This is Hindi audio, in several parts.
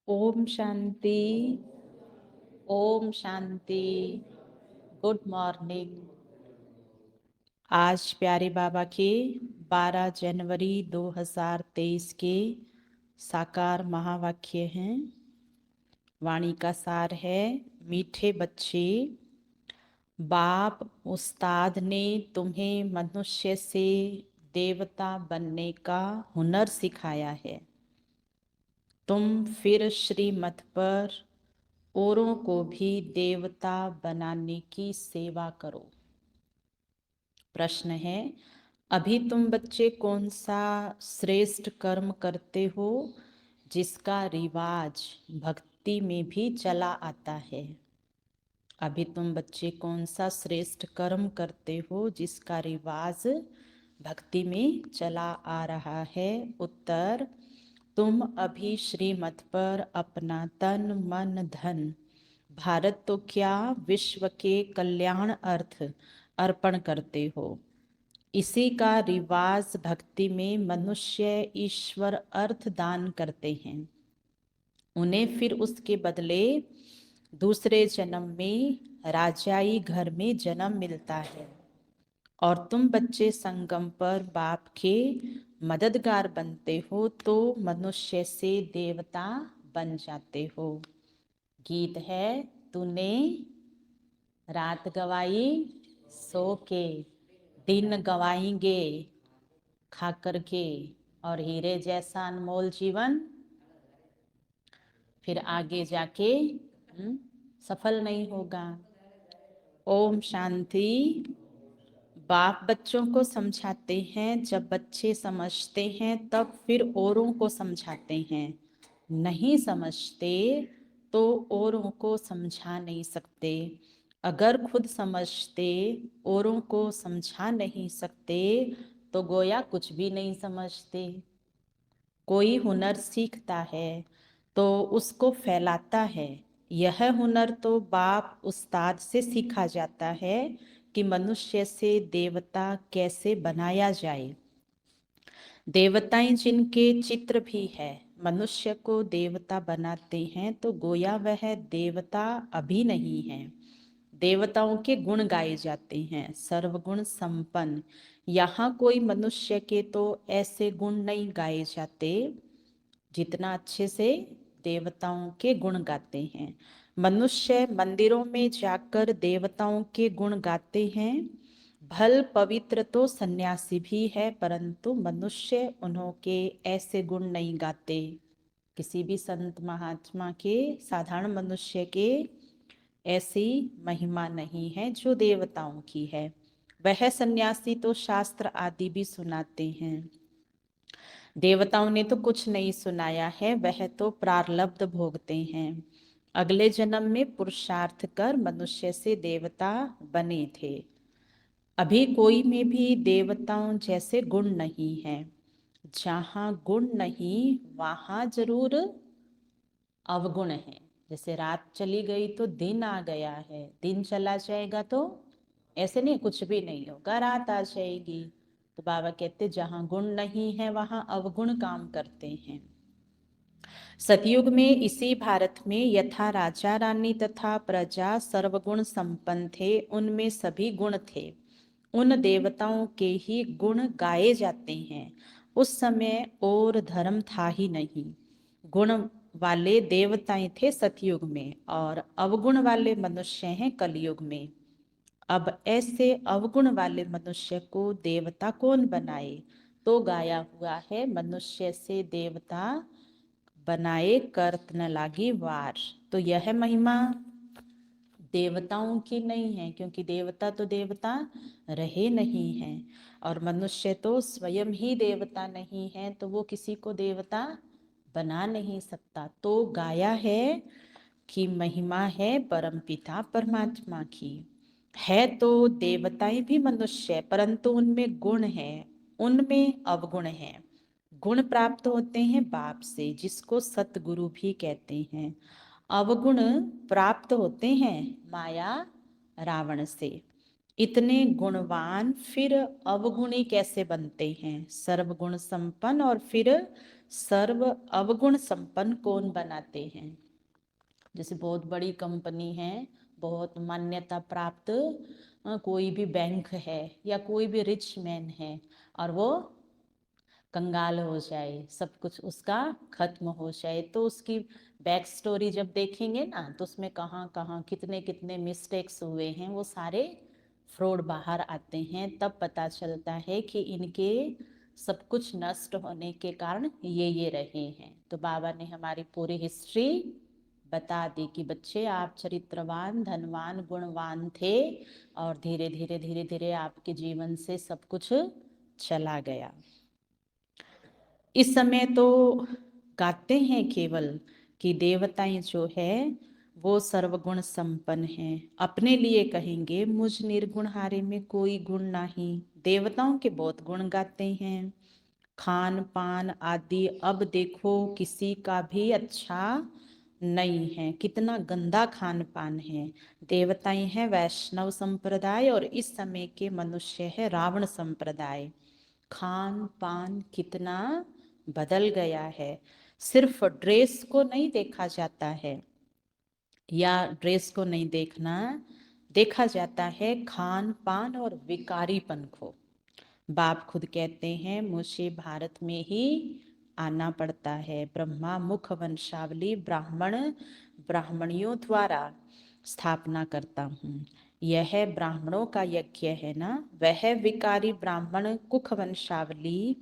ओम शांति। ओम शांति। Good morning. आज प्यारे बाबा के 12 जनवरी 2023 के साकार महावाक्य हैं। वाणी का सार है, मीठे बच्चे, बाप उस्ताद ने तुम्हें मनुष्य से देवता बनने का हुनर सिखाया है। तुम फिर श्रीमत पर औरों को भी देवता बनाने की सेवा करो। प्रश्न है, अभी तुम बच्चे कौन सा श्रेष्ठ कर्म करते हो जिसका रिवाज भक्ति में भी चला आता है? अभी तुम बच्चे कौन सा श्रेष्ठ कर्म करते हो जिसका रिवाज भक्ति में चला आ रहा है? उत्तर, तुम अभी श्रीमत पर अपना तन मन धन, भारत तो क्या विश्व के कल्याण अर्थ अर्पण करते हो। इसी का रिवाज भक्ति में मनुष्य ईश्वर अर्थ दान करते हैं। उन्हें फिर उसके बदले दूसरे जन्म में राजाई घर में जन्म मिलता है और तुम बच्चे संगम पर बाप के मददगार बनते हो तो मनुष्य से देवता बन जाते हो। गीत है, तूने रात गवाई सो के, दिन गवाएंगे खा करके, और हीरे जैसा अनमोल जीवन फिर आगे जाके सफल नहीं होगा। ओम शांति। बाप बच्चों को समझाते हैं, जब बच्चे समझते हैं तब फिर औरों को समझाते हैं। नहीं समझते तो औरों को समझा नहीं सकते। अगर खुद समझते औरों को समझा नहीं सकते तो गोया कुछ भी नहीं समझते। कोई हुनर सीखता है तो उसको फैलाता है। यह हुनर तो बाप उस्ताद से सीखा जाता है कि मनुष्य से देवता कैसे बनाया जाए। देवताएं जिनके चित्र भी है मनुष्य को देवता बनाते हैं तो गोया वह देवता अभी नहीं है। देवताओं के गुण गाए जाते हैं, सर्वगुण संपन्न। यहाँ कोई मनुष्य के तो ऐसे गुण नहीं गाए जाते जितना अच्छे से देवताओं के गुण गाते हैं। मनुष्य मंदिरों में जाकर देवताओं के गुण गाते हैं। भल पवित्र तो सन्यासी भी है, परंतु मनुष्य उन्हों के ऐसे गुण नहीं गाते। किसी भी संत महात्मा के, साधारण मनुष्य के ऐसी महिमा नहीं है जो देवताओं की है। वह सन्यासी तो शास्त्र आदि भी सुनाते हैं। देवताओं ने तो कुछ नहीं सुनाया है, वह तो प्रारब्ध भोगते हैं। अगले जन्म में पुरुषार्थ कर मनुष्य से देवता बने थे। अभी कोई में भी देवताओं जैसे गुण नहीं है। जहाँ गुण नहीं वहां जरूर अवगुण है। जैसे रात चली गई तो दिन आ गया है, दिन चला जाएगा तो ऐसे नहीं, कुछ भी नहीं होगा, रात आ जाएगी। तो बाबा कहते जहाँ गुण नहीं है वहां अवगुण काम करते हैं। सतयुग में इसी भारत में यथा राजा रानी तथा प्रजा सर्वगुण संपन्न थे, उनमें सभी गुण थे। उन देवताओं के ही गुण गाए जाते हैं। उस समय और धर्म था ही नहीं। गुण वाले देवताएं थे सतयुग में और अवगुण वाले मनुष्य हैं कलयुग में। अब ऐसे अवगुण वाले मनुष्य को देवता कौन बनाए? तो गाया हुआ है, मनुष्य से देवता बनाए करत न लागी वार। तो यह महिमा देवताओं की नहीं है, क्योंकि देवता तो देवता रहे नहीं हैं और मनुष्य तो स्वयं ही देवता नहीं है, तो वो किसी को देवता बना नहीं सकता। तो गाया है कि महिमा है परमपिता परमात्मा की। है तो देवताएं भी मनुष्य, परंतु उनमें गुण है, उनमें अवगुण है। गुण प्राप्त होते हैं बाप से, जिसको सतगुरु भी कहते हैं। अवगुण प्राप्त होते हैं माया रावण से। इतने गुणवान फिर अवगुणी कैसे बनते हैं? सर्वगुण संपन्न और फिर सर्व अवगुण संपन्न कौन बनाते हैं? जैसे बहुत बड़ी कंपनी है, बहुत मान्यता प्राप्त कोई भी बैंक है या कोई भी रिच मैन है, और वो कंगाल हो जाए, सब कुछ उसका खत्म हो जाए, तो उसकी बैक स्टोरी जब देखेंगे ना, तो उसमें कहाँ कहाँ कितने कितने मिस्टेक्स हुए हैं, वो सारे फ्रॉड बाहर आते हैं। तब पता चलता है कि इनके सब कुछ नष्ट होने के कारण ये रहे हैं। तो बाबा ने हमारी पूरी हिस्ट्री बता दी कि बच्चे आप चरित्रवान, धनवान, गुणवान थे, और धीरे धीरे धीरे धीरे आपके जीवन से सब कुछ चला गया। इस समय तो गाते हैं केवल कि देवताएं जो है वो सर्वगुण संपन्न हैं। अपने लिए कहेंगे मुझ निर्गुणहारे में कोई गुण नहीं। देवताओं के बहुत गुण गाते हैं, खान पान आदि अब देखो किसी का भी अच्छा नहीं है, कितना गंदा खान पान है। देवताएं हैं वैष्णव संप्रदाय और इस समय के मनुष्य है रावण संप्रदाय। खान पान कितना बदल गया है। सिर्फ ड्रेस को नहीं देखा जाता है, या ड्रेस को नहीं देखना, देखा जाता है खान पान और विकारीपन को। बाप खुद कहते हैं मुझे भारत में ही आना पड़ता है। ब्रह्मा मुख वंशावली ब्राह्मण ब्राह्मणियों द्वारा स्थापना करता हूँ। यह ब्राह्मणों का यज्ञ है ना, वह विकारी ब्राह्मण कुख वंशावली,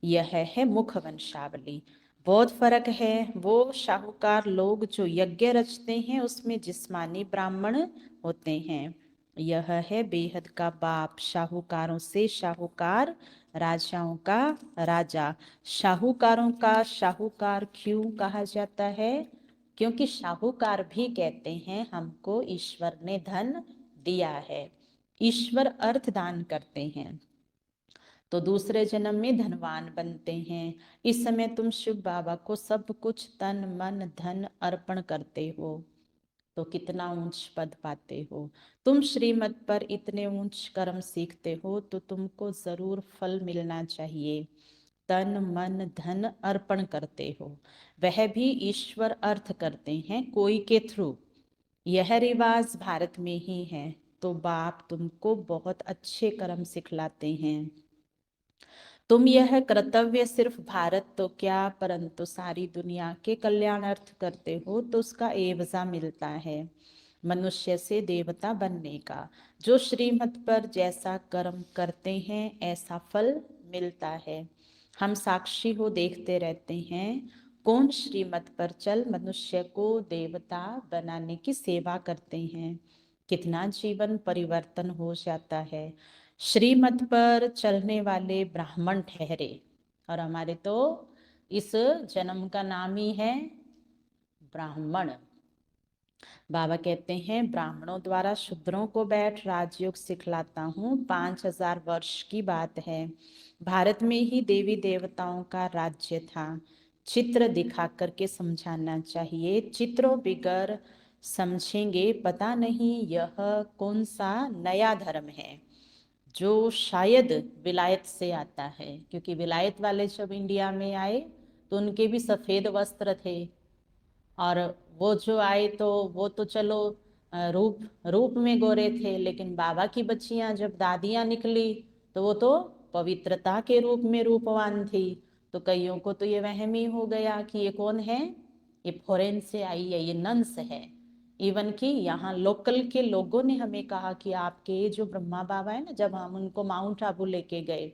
यह है मुख वंशावली। बहुत फर्क है। वो शाहूकार लोग जो यज्ञ रचते हैं उसमें जिस्मानी ब्राह्मण होते हैं। यह है बेहद का बाप, शाहूकारों से शाहूकार, राजाओं का राजा। शाहूकारों का शाहूकार क्यों कहा जाता है? क्योंकि शाहूकार भी कहते हैं हमको ईश्वर ने धन दिया है। ईश्वर अर्थ दान करते हैं तो दूसरे जन्म में धनवान बनते हैं। इस समय तुम शिव बाबा को सब कुछ तन मन धन अर्पण करते हो तो कितना ऊंच पद पाते हो। तुम श्रीमत पर इतने ऊंच कर्म सीखते हो तो तुमको जरूर फल मिलना चाहिए। तन मन धन अर्पण करते हो, वह भी ईश्वर अर्थ करते हैं कोई के थ्रू। यह रिवाज भारत में ही है। तो बाप तुमको बहुत अच्छे कर्म सिखलाते हैं। तुम यह कर्तव्य सिर्फ भारत तो क्या परंतु सारी दुनिया के कल्याणार्थ करते हो तो उसका एवजा मिलता है मनुष्य से देवता बनने का। जो श्रीमत पर जैसा कर्म करते हैं ऐसा फल मिलता है। हम साक्षी हो देखते रहते हैं कौन श्रीमत पर चल मनुष्य को देवता बनाने की सेवा करते हैं, कितना जीवन परिवर्तन हो जाता है। श्रीमत पर चलने वाले ब्राह्मण ठहरे, और हमारे तो इस जन्म का नाम ही है ब्राह्मण। बाबा कहते हैं ब्राह्मणों द्वारा शूद्रों को बैठ राजयोग सिखलाता हूँ। 5000 वर्ष की बात है। भारत में ही देवी देवताओं का राज्य था। चित्र दिखा करके समझाना चाहिए, चित्रों बिगर समझेंगे पता नहीं यह कौन सा नया धर्म है जो शायद विलायत से आता है। क्योंकि विलायत वाले जब इंडिया में आए तो उनके भी सफेद वस्त्र थे, और वो जो आए तो वो तो चलो रूप रूप में गोरे थे, लेकिन बाबा की बच्चियां जब दादियां निकली तो वो तो पवित्रता के रूप में रूपवान थी। तो कईयों को तो ये वहम ही हो गया कि ये कौन है, ये फॉरेन से आई है, ये नंस है। इवन कि यहाँ लोकल के लोगों ने हमें कहा कि आपके जो ब्रह्मा बाबा है ना, जब हम उनको माउंट आबू लेके गए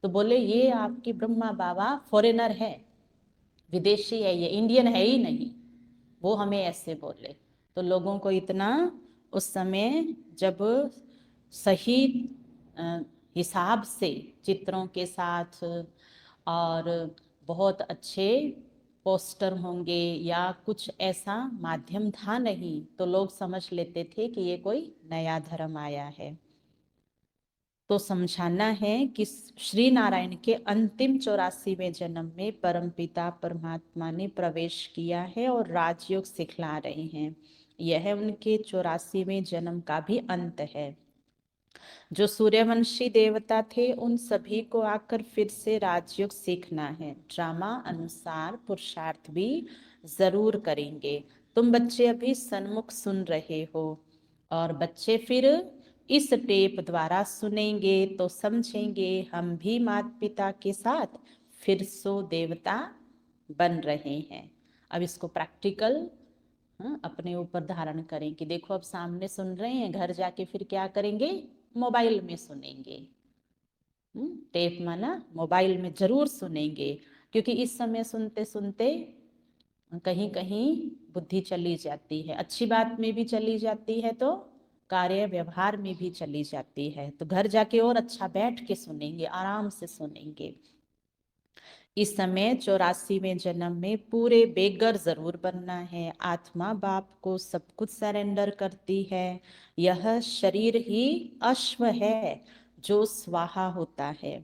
तो बोले ये आपके ब्रह्मा बाबा फॉरेनर है, विदेशी है, ये इंडियन है ही नहीं। वो हमें ऐसे बोले। तो लोगों को इतना उस समय जब सही अ, हिसाब से चित्रों के साथ और बहुत अच्छे पोस्टर होंगे या कुछ ऐसा माध्यम था नहीं, तो लोग समझ लेते थे कि ये कोई नया धर्म आया है। तो समझाना है कि श्री नारायण के अंतिम 84वें जन्म में परमपिता परमात्मा ने प्रवेश किया है और राजयोग सिखला रहे हैं। यह उनके 84वें जन्म का भी अंत है। जो सूर्यवंशी देवता थे उन सभी को आकर फिर से राजयोग सीखना है। ड्रामा अनुसार पुरुषार्थ भी जरूर करेंगे। तुम बच्चे अभी सन्मुख सुन रहे हो और बच्चे फिर इस टेप द्वारा सुनेंगे तो समझेंगे हम भी माता पिता के साथ फिर सो देवता बन रहे हैं। अब इसको प्रैक्टिकल अपने ऊपर धारण करें कि देखो अब सामने सुन रहे हैं, घर जाके फिर क्या करेंगे, मोबाइल में सुनेंगे। टेप माना मोबाइल में जरूर सुनेंगे, क्योंकि इस समय सुनते सुनते कहीं कहीं बुद्धि चली जाती है, अच्छी बात में भी चली जाती है तो कार्य व्यवहार में भी चली जाती है। तो घर जाके और अच्छा बैठ के सुनेंगे, आराम से सुनेंगे। इस समय 84वें जन्म में पूरे बेगर जरूर बनना है। आत्मा बाप को सब कुछ सरेंडर करती है। यह शरीर ही अश्व है जो स्वाहा होता है।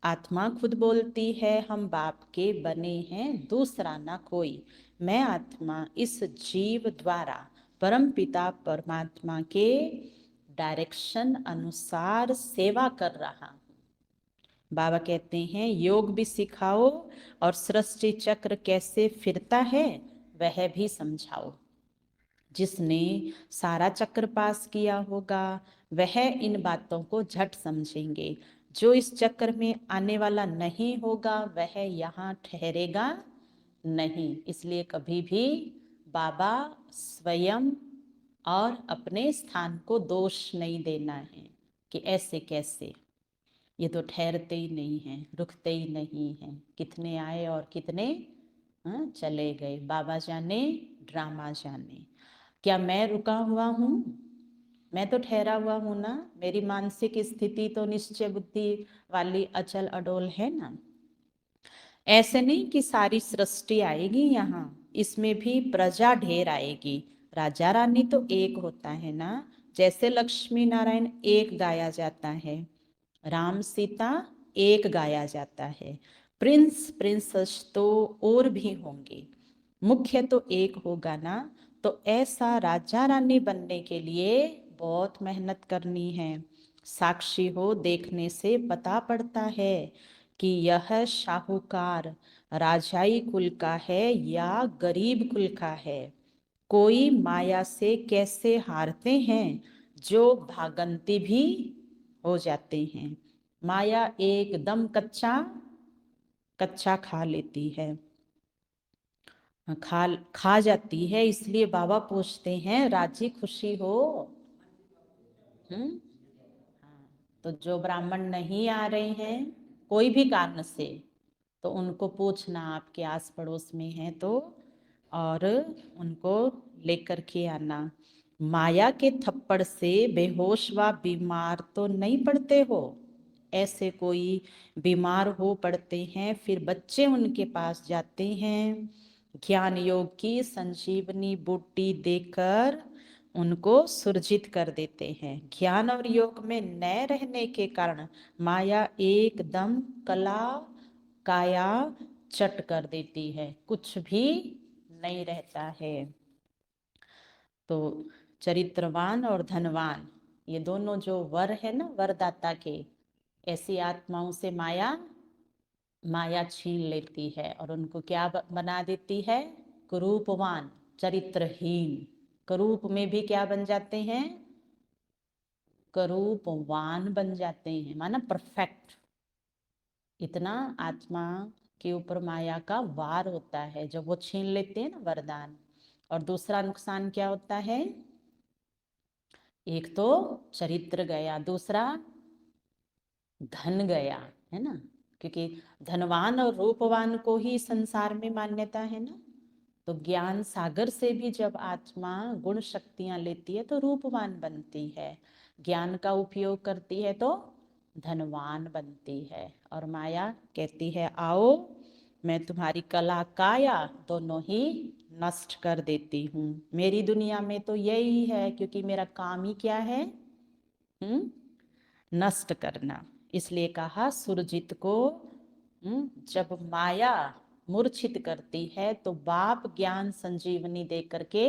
आत्मा खुद बोलती है हम बाप के बने हैं, दूसरा ना कोई। मैं आत्मा इस जीव द्वारा परम पिता परमात्मा के डायरेक्शन अनुसार सेवा कर रहा हूँ। बाबा कहते हैं योग भी सिखाओ और सृष्टि चक्र कैसे फिरता है वह भी समझाओ। जिसने सारा चक्र पास किया होगा वह इन बातों को झट समझेंगे। जो इस चक्र में आने वाला नहीं होगा वह यहाँ ठहरेगा नहीं। इसलिए कभी भी बाबा स्वयं और अपने स्थान को दोष नहीं देना है कि ऐसे कैसे, ये तो ठहरते ही नहीं हैं, रुकते ही नहीं हैं। कितने आए और कितने चले गए, बाबा जाने ड्रामा जाने। क्या मैं रुका हुआ हूँ? मैं तो ठहरा हुआ हूँ ना। मेरी मानसिक स्थिति तो निश्चय बुद्धि वाली अचल अडोल है ना। ऐसे नहीं कि सारी सृष्टि आएगी यहाँ, इसमें भी प्रजा ढेर आएगी। राजा रानी तो एक होता है ना। जैसे लक्ष्मी नारायण एक गाया जाता है, राम सीता एक गाया जाता है, प्रिंस प्रिंसेस तो और भी होंगे, मुख्य तो एक होगा ना। तो ऐसा राजा रानी बनने के लिए बहुत मेहनत करनी है। साक्षी हो देखने से पता पड़ता है कि यह शाहूकार राजाई कुल का है या गरीब कुल का है। कोई माया से कैसे हारते हैं जो भागंती भी हो जाते हैं। माया एकदम कच्चा कच्चा खा लेती है, खा जाती है। इसलिए बाबा पूछते हैं राजी खुशी हो। हम्म हाँ, तो जो ब्राह्मण नहीं आ रहे हैं कोई भी कारण से, तो उनको पूछना आपके आस पड़ोस में है तो, और उनको लेकर के आना। माया के थप्पड़ से बेहोश व बीमार तो नहीं पड़ते हो। ऐसे कोई बीमार हो पड़ते हैं, फिर बच्चे उनके पास जाते हैं, ज्ञान योग की संजीवनी बूटी देकर उनको सुरजित कर देते हैं। ज्ञान और योग में न रहने के कारण माया एकदम कला काया चट कर देती है, कुछ भी नहीं रहता है। तो चरित्रवान और धनवान ये दोनों जो वर है ना, वरदाता के, ऐसी आत्माओं से माया माया छीन लेती है और उनको क्या बना देती है, कुरूपवान, चरित्रहीन। करूप में भी क्या बन जाते हैं, करूपवान बन जाते हैं, माना परफेक्ट। इतना आत्मा के ऊपर माया का वार होता है जब वो छीन लेते हैं ना वरदान। और दूसरा नुकसान क्या होता है, एक तो चरित्र गया, दूसरा धन गया, है ना। क्योंकि धनवान और रूपवान को ही संसार में मान्यता है ना। तो ज्ञान सागर से भी जब आत्मा गुण शक्तियां लेती है तो रूपवान बनती है, ज्ञान का उपयोग करती है तो धनवान बनती है। और माया कहती है आओ मैं तुम्हारी कला काया दोनों ही नष्ट कर देती हूँ। मेरी दुनिया में तो यही है, क्योंकि मेरा काम ही क्या है, नष्ट करना। इसलिए कहा सुरजित को जब माया मूर्छित करती है तो बाप ज्ञान संजीवनी दे करके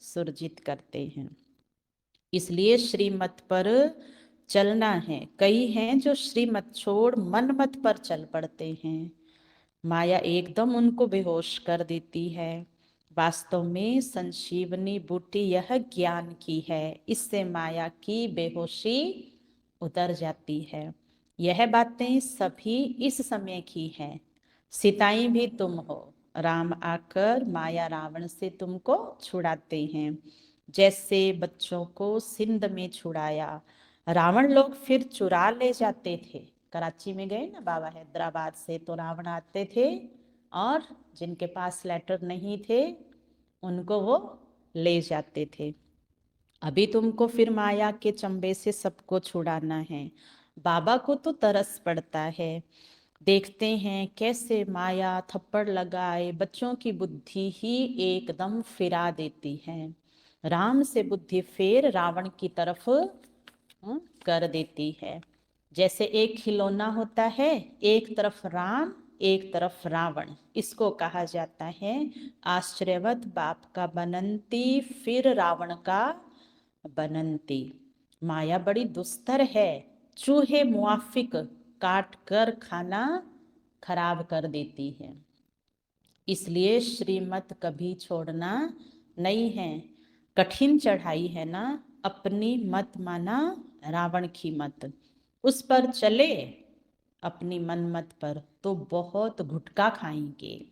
सुरजित करते हैं। इसलिए श्रीमत पर चलना है। कई हैं जो श्रीमत छोड़ मनमत पर चल पड़ते हैं, माया एकदम उनको बेहोश कर देती है। वास्तव में संजीवनी बूटी यह ज्ञान की है, इससे माया की बेहोशी उतर जाती है। यह बातें सभी इस समय की हैं। सीताएं भी तुम हो, राम आकर माया रावण से तुमको छुड़ाते हैं। जैसे बच्चों को सिंध में छुड़ाया, रावण लोग फिर चुरा ले जाते थे। कराची में गए ना बाबा हैदराबाद से, तो रावण आते थे और जिनके पास लेटर नहीं थे उनको वो ले जाते थे। अभी तुमको फिर माया के चंबे से सबको छुड़ाना है। बाबा को तो तरस पड़ता है, देखते हैं कैसे माया थप्पड़ लगाए बच्चों की बुद्धि ही एकदम फिरा देती है। राम से बुद्धि फेर रावण की तरफ कर देती है। जैसे एक खिलौना होता है, एक तरफ राम एक तरफ रावण, इसको कहा जाता है आश्चर्यवत बाप का बनंती फिर रावण का बनंती। माया बड़ी दुस्तर है, चूहे मुआफिक काट कर खाना खराब कर देती है। इसलिए श्रीमत कभी छोड़ना नहीं है। कठिन चढ़ाई है ना, अपनी मत माना रावण की मत, उस पर चले अपनी मनमत पर तो बहुत घुटका खाएंगे,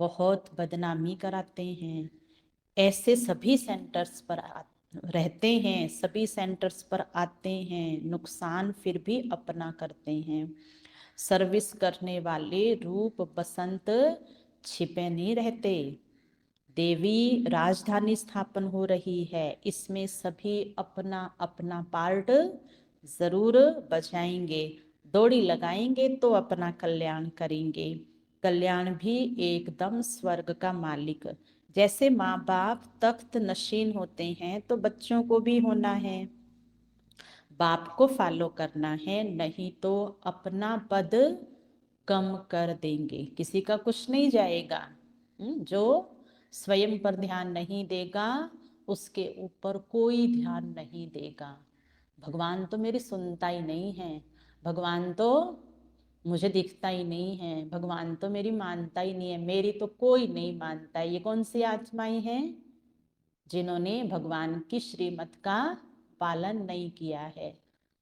बहुत बदनामी कराते हैं। ऐसे सभी सेंटर्स पर रहते हैं, सभी सेंटर्स पर आते हैं, नुकसान फिर भी अपना करते हैं। सर्विस करने वाले रूप बसंत छिपे नहीं रहते। देवी राजधानी स्थापन हो रही है, इसमें सभी अपना अपना पार्ट जरूर बजाएंगे, दौड़ी लगाएंगे तो अपना कल्याण करेंगे। कल्याण भी एकदम स्वर्ग का मालिक। जैसे माँ बाप तख्त नशीन होते हैं तो बच्चों को भी होना है, बाप को फॉलो करना है, नहीं तो अपना पद कम कर देंगे, किसी का कुछ नहीं जाएगा। जो स्वयं पर ध्यान नहीं देगा उसके ऊपर कोई ध्यान नहीं देगा। भगवान तो मेरी सुनता ही नहीं है, भगवान तो मुझे दिखता ही नहीं है, भगवान तो मेरी मानता ही नहीं है, मेरी तो कोई नहीं मानता। ये कौन सी आत्माएं हैं? जिन्होंने भगवान की श्रीमत का पालन नहीं किया है।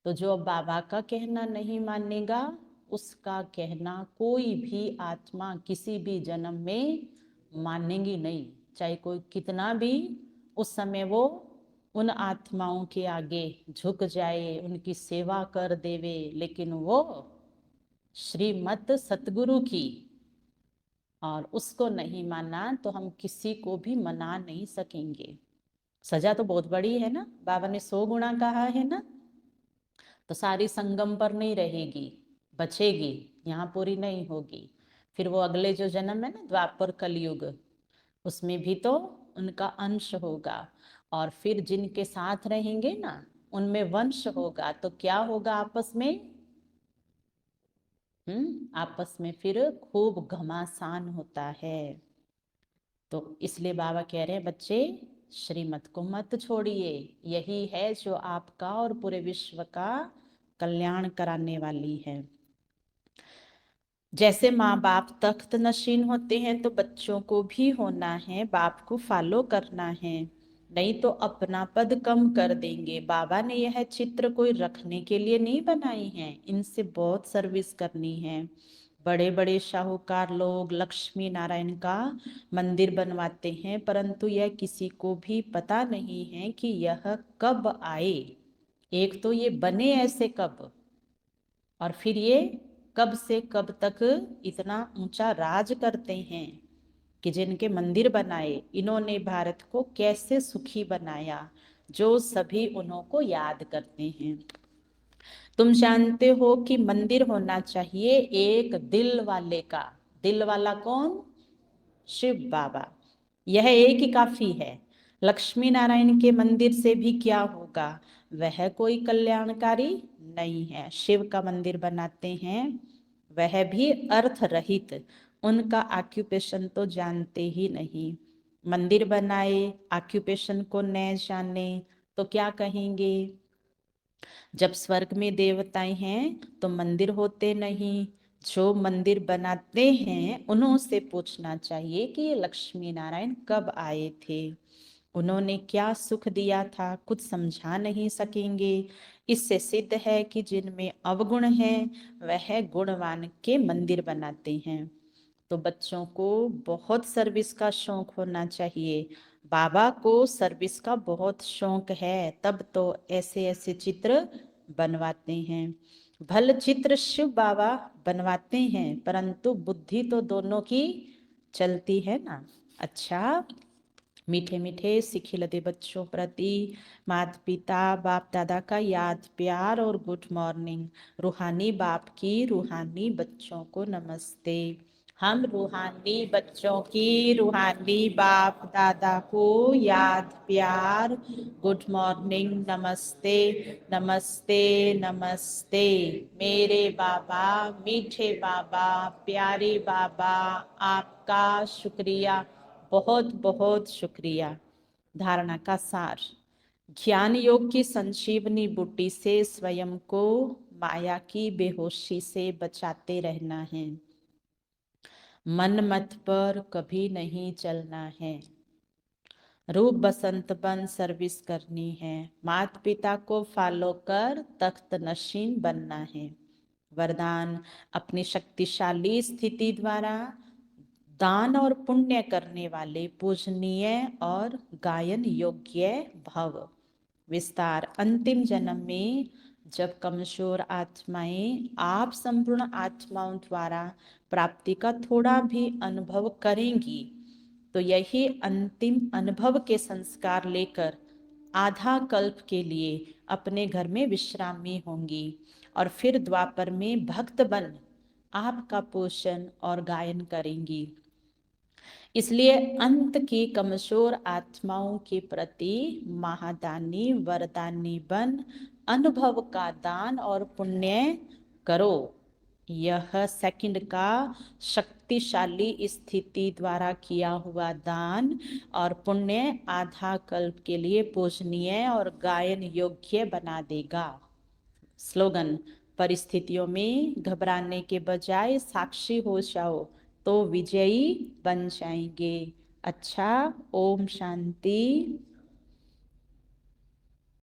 तो जो बाबा का कहना नहीं मानेगा उसका कहना कोई भी आत्मा किसी भी जन्म में मानेगी नहीं, चाहे कोई कितना भी उस समय वो उन आत्माओं के आगे झुक जाए, उनकी सेवा कर देवे, लेकिन वो श्रीमत सतगुरु की और उसको नहीं माना तो हम किसी को भी मना नहीं सकेंगे। सजा तो बहुत बड़ी है ना, बाबा ने 100 गुना कहा है ना, तो सारी संगम पर नहीं रहेगी, बचेगी, यहाँ पूरी नहीं होगी। फिर वो अगले जो जन्म है ना द्वापर कलयुग, उसमें भी तो उनका अंश होगा। और फिर जिनके साथ रहेंगे ना उनमें वंश होगा, तो क्या होगा आपस में? आपस में फिर खूब घमासान होता है। तो इसलिए बाबा कह रहे हैं बच्चे श्रीमत को मत छोड़िए, यही है जो आपका और पूरे विश्व का कल्याण कराने वाली है। जैसे माँ बाप तख्त नशीन होते हैं तो बच्चों को भी होना है, बाप को फॉलो करना है, नहीं तो अपना पद कम कर देंगे। बाबा ने यह चित्र कोई रखने के लिए नहीं बनाई है, इनसे बहुत सर्विस करनी है। बड़े बड़े शाहूकार लोग लक्ष्मी नारायण का मंदिर बनवाते हैं, परंतु यह किसी को भी पता नहीं है कि यह कब आए। एक तो ये बने ऐसे कब, और फिर ये कब से कब तक इतना ऊंचा राज करते हैं कि जिनके मंदिर बनाए इन्होंने भारत को कैसे सुखी बनाया, जो सभी उन्हों को याद करते हैं। तुम जानते हो कि मंदिर होना चाहिए एक दिल वाले का। दिल वाला कौन? शिव बाबा। यह एक ही काफी है। लक्ष्मी नारायण के मंदिर से भी क्या होगा, वह कोई कल्याणकारी नहीं है। शिव का मंदिर बनाते हैं वह भी अर्थ रहित, उनका ऑक्यूपेशन तो जानते ही नहीं। मंदिर बनाए ऑक्यूपेशन को न जाने तो क्या कहेंगे? जब स्वर्ग में देवताएं हैं तो मंदिर होते नहीं। जो मंदिर बनाते हैं उन्हों से पूछना चाहिए कि ये लक्ष्मी नारायण कब आए थे, उन्होंने क्या सुख दिया था, कुछ समझा नहीं सकेंगे। इससे सिद्ध है कि जिनमें अवगुण है वह गुणवान के मंदिर बनाते हैं। तो बच्चों को बहुत सर्विस का शौक होना चाहिए। बाबा को सर्विस का बहुत शौक है, तब तो ऐसे ऐसे चित्र बनवाते हैं। भल चित्र शिव बाबा बनवाते हैं, परंतु बुद्धि तो दोनों की चलती है ना। अच्छा, मीठे मीठे सिखिलते बच्चों प्रति माता पिता बाप दादा का याद प्यार और गुड मॉर्निंग। रूहानी बाप की रूहानी बच्चों को नमस्ते। हम रूहानी बच्चों की रूहानी बाप दादा को याद प्यार गुड मॉर्निंग नमस्ते नमस्ते नमस्ते। मेरे बाबा मीठे बाबा प्यारे बाबा, आपका शुक्रिया, बहुत बहुत शुक्रिया। धारणा का सार, ज्ञान योग की संजीवनी बूटी से स्वयं को माया की बेहोशी से बचाते रहना है। मन मत पर कभी नहीं चलना है। रूप बसंत बन सर्विस करनी है। माता पिता को फॉलो कर तख्त नशीन बनना है। वरदान, अपनी शक्तिशाली स्थिति द्वारा दान और पुण्य करने वाले पूजनीय और गायन योग्य भव। विस्तार, अंतिम जन्म में जब कमजोर आत्माएं आप संपूर्ण आत्माओं द्वारा प्राप्ति का थोड़ा भी अनुभव करेंगी, तो यही अंतिम अनुभव के संस्कार लेकर आधा कल्प के लिए अपने घर में विश्रामी होंगी और फिर द्वापर में भक्त बन आपका पोषण और गायन करेंगी। इसलिए अंत की कमजोर आत्माओं के प्रति महादानी वरदानी बन अनुभव का दान और पुण्य करो। यह सेकंड का शक्तिशाली स्थिति द्वारा किया हुआ दान और पुण्य आधा कल्प के लिए पूजनीय और गायन योग्य बना देगा। स्लोगन, परिस्थितियों में घबराने के बजाय साक्षी हो जाओ तो विजयी बन जाएंगे। अच्छा, ओम शांति।